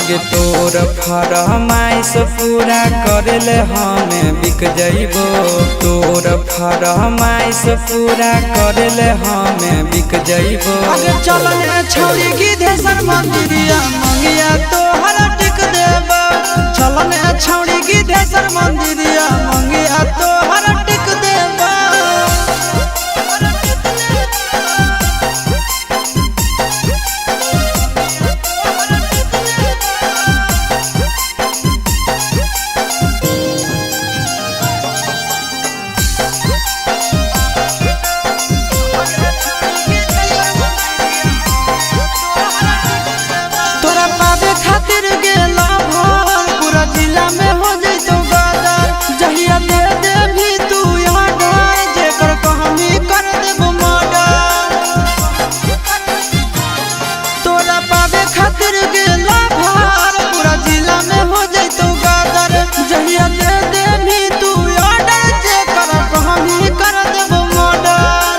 आगे तोर फरमाइश पूरा करेले हमें बिक जइबो। तोर फरमाइश पूरा करेले हमें बिक जइबो। आगे चलने छौरी गिद्धेश्वर मंदिरिया मंगिया तोहर टिक देबो। चलने छौरी गिद्धेश्वर मंदिरिया मंगिया तोहर टिक देबो। खातिर गेला भर पूरा जिला में हो जइतो गदर। जहिया दे दे भी तू यहाँ घर जेकर कहानी कर देबो मर्डर। तोरा पावे खातिर गेला भर पूरा जिला में हो जइतो गदर। जहिया दे दे भी तू ऑर्डर जेकर कहानी कर देबो मर्डर।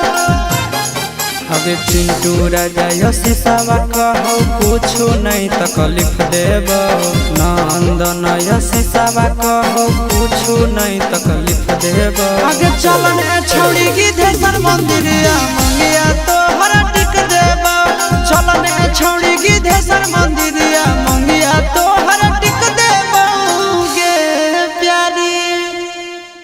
अबे चिंटू राजा यशिसावा कहो कुछो नहीं तकलीफ देबो। नंदन यशिसावा कहो कुछो नहीं तकलीफ देबो। आगे चलने छौरी गिद्धेश्वर मंदिरिया मंगिया तोहर टिक देबो। चलने छौरी गिद्धेश्वर मंदिर